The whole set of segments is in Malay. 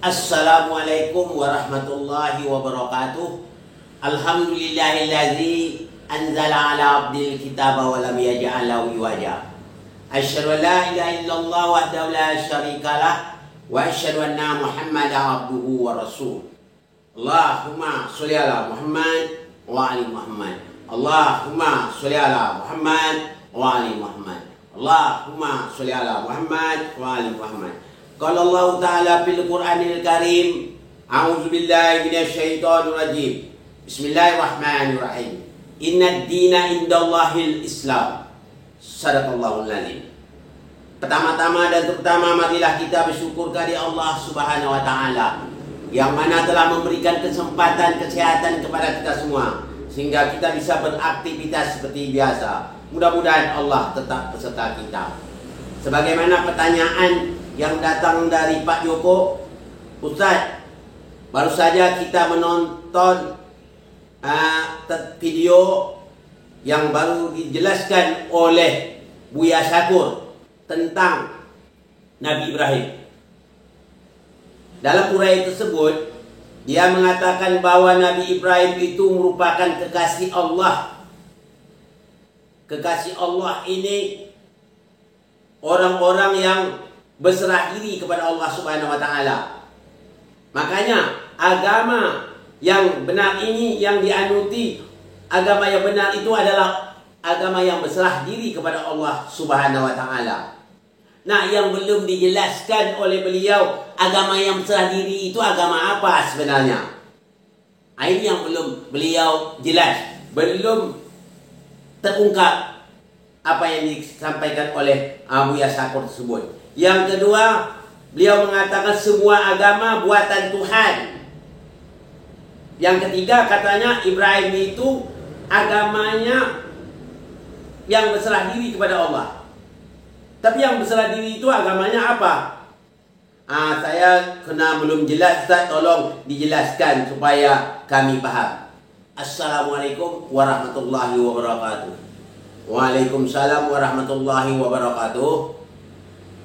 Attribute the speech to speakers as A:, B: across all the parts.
A: Assalamualaikum warahmatullahi wabarakatuh. Alhamdulillahilladzi anzala ala abdil kitaba wa lam yaj'al lahu iwaja. Asyhadu an la ilaha illallah wahdahu la syarikalah wa asyhadu anna Muhammadan abduhu wa rasul. Allahumma sholli ala Muhammad wa ali Muhammad. Allahumma sholli ala Muhammad wa ali Muhammad. Allahumma sholli ala Muhammad wa ali Muhammad. Qala Allah Ta'ala fil Qur'anil Karim, a'udzu billahi minasyaitonir rajim. Bismillahirrahmanirrahim. Innad dina indallahil Islam. Shadaqallahul azim. Pertama-tama dan terutama marilah kita bersyukur kepada Allah Subhanahu wa taala yang mana telah memberikan kesempatan kesehatan kepada kita semua sehingga kita bisa beraktivitas seperti biasa. Mudah-mudahan Allah tetap beserta kita. Sebagaimana pertanyaan yang datang dari Pak Joko, Ustaz, baru saja kita menonton video yang baru dijelaskan oleh Buya Syakur tentang Nabi Ibrahim. Dalam uraian tersebut, dia mengatakan bahwa Nabi Ibrahim itu merupakan kekasih Allah. Kekasih Allah ini orang-orang yang berserah diri kepada Allah Subhanahu wa taala. Makanya agama yang benar ini, yang dianuti, agama yang benar itu adalah agama yang berserah diri kepada Allah Subhanahu wa taala. Nah, yang belum dijelaskan oleh beliau, agama yang berserah diri itu agama apa sebenarnya? Ini yang belum beliau jelas, belum terungkap apa yang disampaikan oleh Buya Syakur tersebut. Yang kedua, beliau mengatakan semua agama buatan Tuhan. Yang ketiga, katanya Ibrahim itu agamanya yang berserah diri kepada Allah. Tapi yang berserah diri itu agamanya apa? Saya kena belum jelas, Ustaz, tolong dijelaskan supaya kami paham. Assalamualaikum warahmatullahi wabarakatuh. Waalaikumsalam warahmatullahi wabarakatuh.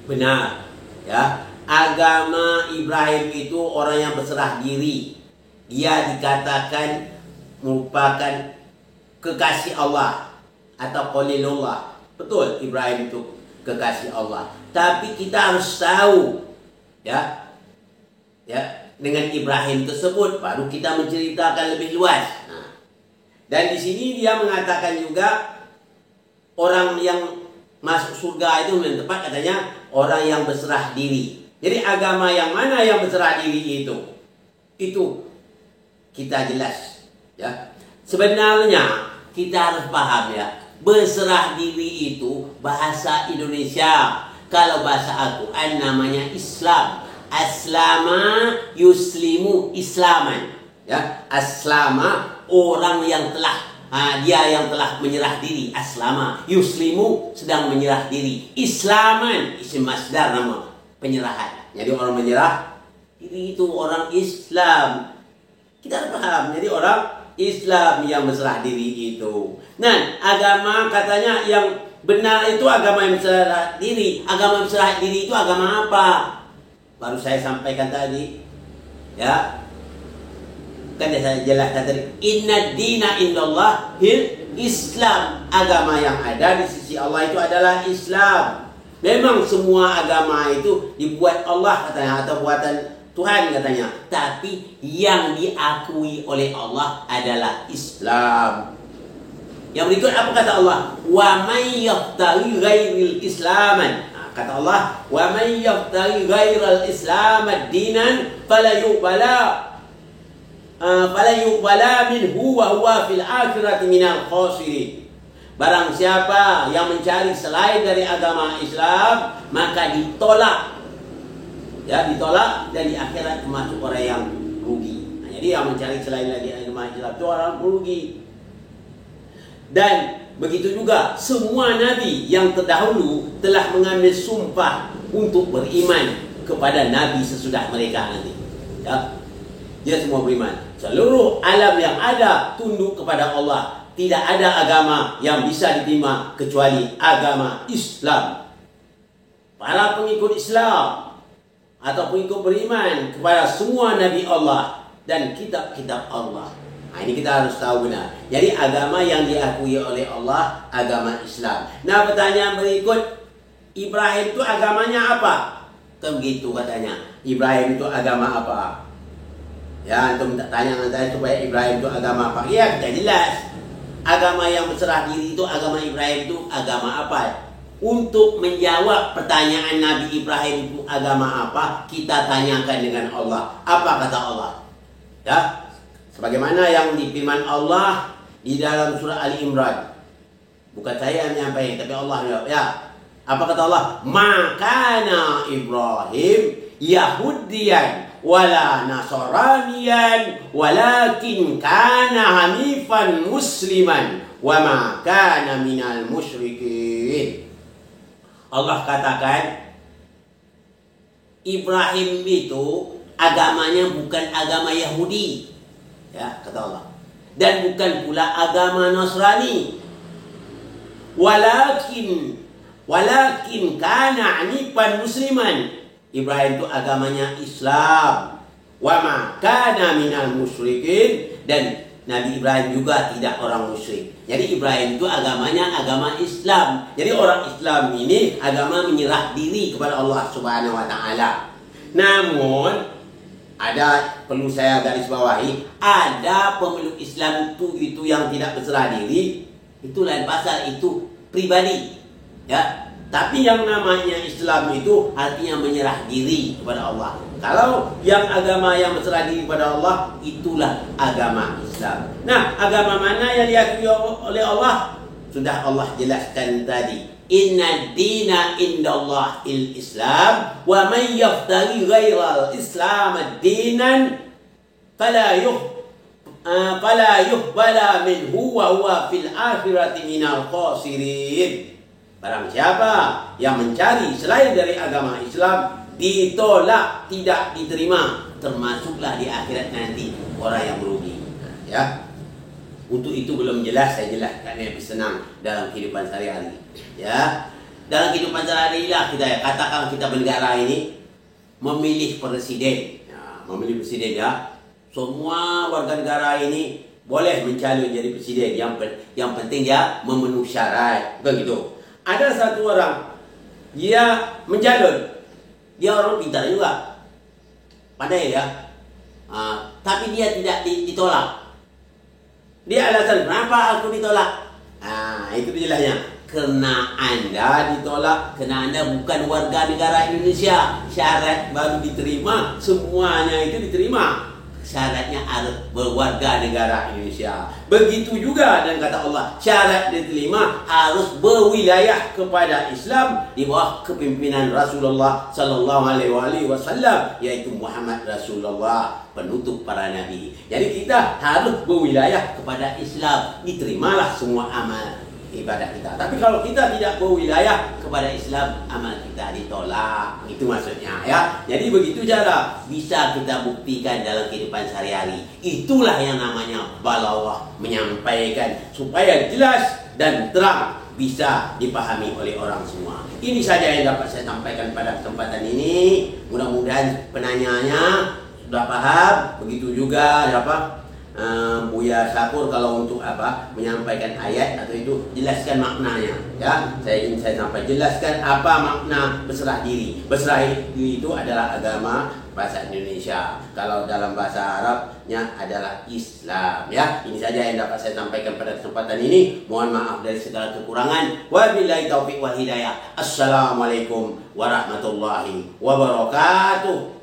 A: Benar, ya. Agama Ibrahim itu orang yang berserah diri. Dia dikatakan merupakan kekasih Allah atau Khalilullah. Betul, Ibrahim itu kekasih Allah. Tapi kita harus tahu, ya, dengan Ibrahim tersebut baru kita menceritakan lebih luas. Dan di sini dia mengatakan juga orang yang masuk surga itu yang tepat katanya orang yang berserah diri. Jadi agama yang mana yang berserah diri itu? Itu kita jelas, ya. Sebenarnya kita harus paham, ya. Berserah diri itu bahasa Indonesia. Kalau bahasa Al-Quran namanya Islam. Aslama yuslimu islaman, ya. Aslama orang yang telah dia yang telah menyerah diri. Aslama yuslimu sedang menyerah diri. Islaman isim masdar, nama penyerahan. Jadi orang menyerah diri itu orang Islam. Kita harus paham. Jadi orang Islam yang berserah diri itu. Nah, agama katanya yang benar itu agama yang berserah diri. Agama yang berserah diri itu agama apa? Baru saya sampaikan tadi, ya. Kan saya jelaskan tadi, inna dina indallah Islam. Agama yang ada di sisi Allah itu adalah Islam. Memang semua agama itu dibuat Allah katanya, atau buatan Tuhan katanya. Tapi yang diakui oleh Allah adalah Islam. Yang berikut apa kata Allah? Wa may yabtaghi ghairil islaman. Kata Allah, wa may yabtaghi ghairal islamad dinan fala yuqbala minhu wa huwa fil akhirati minal khasirin. Barang siapa yang mencari selain dari agama Islam, maka ditolak. Ya, ditolak dan di akhirat termasuk orang yang rugi. Jadi yang mencari selain dari agama Islam itu orang rugi. Dan begitu juga semua nabi yang terdahulu telah mengambil sumpah untuk beriman kepada nabi sesudah mereka nanti. Ya. Dia semua beriman. Seluruh alam yang ada tunduk kepada Allah. Tidak ada agama yang bisa diterima kecuali agama Islam. Para pengikut Islam ataupun ikut beriman kepada semua Nabi Allah dan kitab-kitab Allah. Ini kita harus tahu benar. Jadi agama yang diakui oleh Allah agama Islam. Nah, pertanyaan berikut, Ibrahim itu agamanya apa? Kan begitu katanya. Ibrahim itu agama apa? Ya, antum tanya dengan saya supaya Ibrahim itu agama apa? Ya, kita jelas. Agama yang berserah diri itu agama Ibrahim itu agama apa? Untuk menjawab pertanyaan Nabi Ibrahim itu agama apa, kita tanyakan dengan Allah. Apa kata Allah? Ya, sebagaimana yang difirman Allah di dalam surah Ali Imran. Bukan saya yang menyampaikan, tapi Allah menjawab. Ya, apa kata Allah? Makana Ibrahim Yahudiyan wala Nasraniyan walakin kana hanifan musliman wa ma kana minal musyrikin. Allah katakan Ibrahim itu agamanya bukan agama Yahudi, ya kata Allah, dan bukan pula agama Nasrani. Walakin kana hanifan musliman. Ibrahim itu agamanya Islam. Wa ma kana minal musyrikin, dan Nabi Ibrahim juga tidak orang musyrik. Jadi Ibrahim itu agamanya agama Islam. Jadi orang Islam ini agama menyerah diri kepada Allah Subhanahu wa taala. Namun ada, perlu saya garis bawahi, ada pemeluk Islam itu yang tidak berserah diri. Itu lain pasal, itu pribadi. Ya. Tapi yang namanya Islam itu artinya menyerah diri kepada Allah. Kalau yang agama yang berserah diri kepada Allah, itulah agama Islam. Nah, agama mana yang diakui oleh Allah? Sudah Allah jelaskan tadi. Inna dina indallah il-Islam wa man yaftari ghairal Islam ad-dinan fala yuqbala minhu wa huwa fil akhirati minal khasirin. Barang siapa yang mencari selain dari agama Islam, ditolak, tidak diterima, termasuklah di akhirat nanti orang yang merugi. Ya, untuk itu belum jelas, saya jelaskan lebih senang dalam kehidupan sehari-hari. Ya, dalam kehidupan sehari-hari lah kita katakan kita bernegara ini memilih presiden. Ya, memilih presiden ya. Semua warga negara ini boleh mencalon jadi presiden. Yang penting dia memenuhi syarat. Begitu. Ada satu orang, dia mencalon. Dia orang pintar juga, pandai ya. Tapi dia tidak ditolak. Dia alasan, kenapa aku ditolak? Itu jelasnya. Karena Anda ditolak, karena Anda bukan warga negara Indonesia. Syarat baru diterima, semuanya itu diterima. Syaratnya harus berwarga negara Indonesia. Begitu juga dan kata Allah, syarat diterima harus berwilayah kepada Islam di bawah kepimpinan Rasulullah sallallahu alaihi wasallam, yaitu Muhammad Rasulullah, penutup para nabi. Jadi kita harus berwilayah kepada Islam, diterimalah semua amal ibadah kita. Tapi kalau kita tidak berwilayah kepada Islam, amal kita ditolak. Itu maksudnya ya. Jadi begitu cara bisa kita buktikan dalam kehidupan sehari-hari. Itulah yang namanya balawah, menyampaikan supaya jelas dan terang, bisa dipahami oleh orang semua. Ini saja yang dapat saya sampaikan pada kesempatan ini. Mudah-mudahan penanyanya sudah paham. Begitu juga apa Buya Syakur kalau untuk menyampaikan ayat atau itu jelaskan maknanya ya. Saya ingin sampaikan, jelaskan apa makna berserah diri. Berserah diri itu adalah agama bahasa Indonesia. Kalau dalam bahasa Arabnya adalah Islam ya. Ini saja yang dapat saya sampaikan pada kesempatan ini. Mohon maaf dari segala kekurangan. Wabillahi taufiq wal hidayah. Assalamualaikum warahmatullahi wabarakatuh.